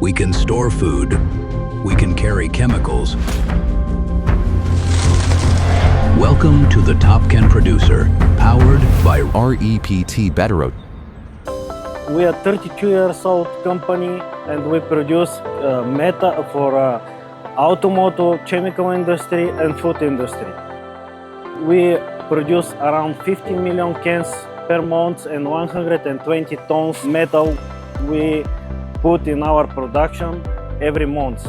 We can store food. We can carry chemicals. Welcome to the Top Can producer, powered by REPT BATTERO. We are 32 years old company and we produce metal for automotive, chemical industry and food industry. We produce around 15 million cans per month and 120 tons metal we put in our production every month.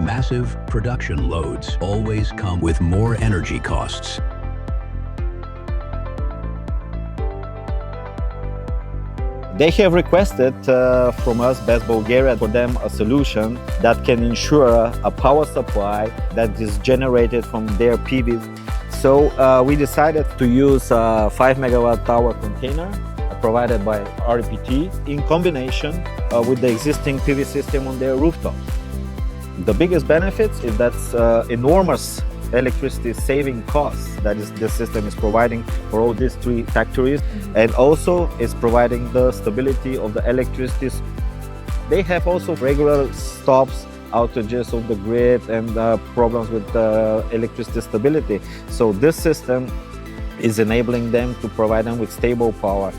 massive production loads always come with more energy costs. They have requested from us, BESS Bulgaria, for them a solution that can ensure a power supply that is generated from their PV. So we decided to use a 5 megawatt hour container provided by REPT in combination with the existing PV system on their rooftop. The biggest benefits is that's enormous electricity saving costs that this system is providing for all these three factories, and also is providing the stability of the electricity. They have also regular stops, outages of the grid, and problems with electricity stability. So this system is enabling them to provide them with stable power.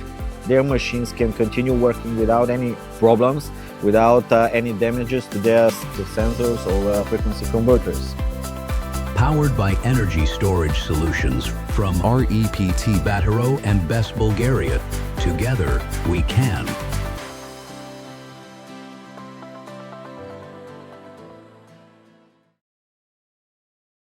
Their machines can continue working without any problems, without any damages to the sensors or frequency converters. Powered by energy storage solutions from REPT BATTERO and BESS Bulgaria. Together, we can.